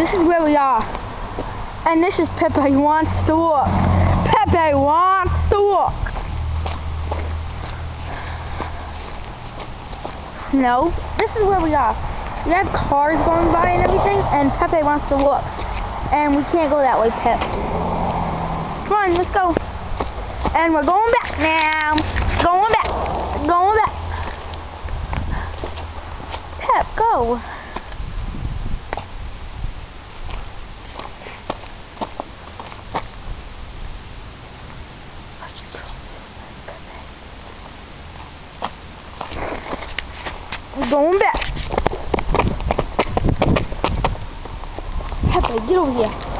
this is where we are. And this is Pepe Wants to Walk. Pepe Wants to Walk. No, this is where we are. We have cars going by and everything, and Pepe wants to walk. And we can't go that way, Pep. Come on, let's go. And we're going back now. Going back. Going back. Pep, go. We're going back. Pepe, get over here.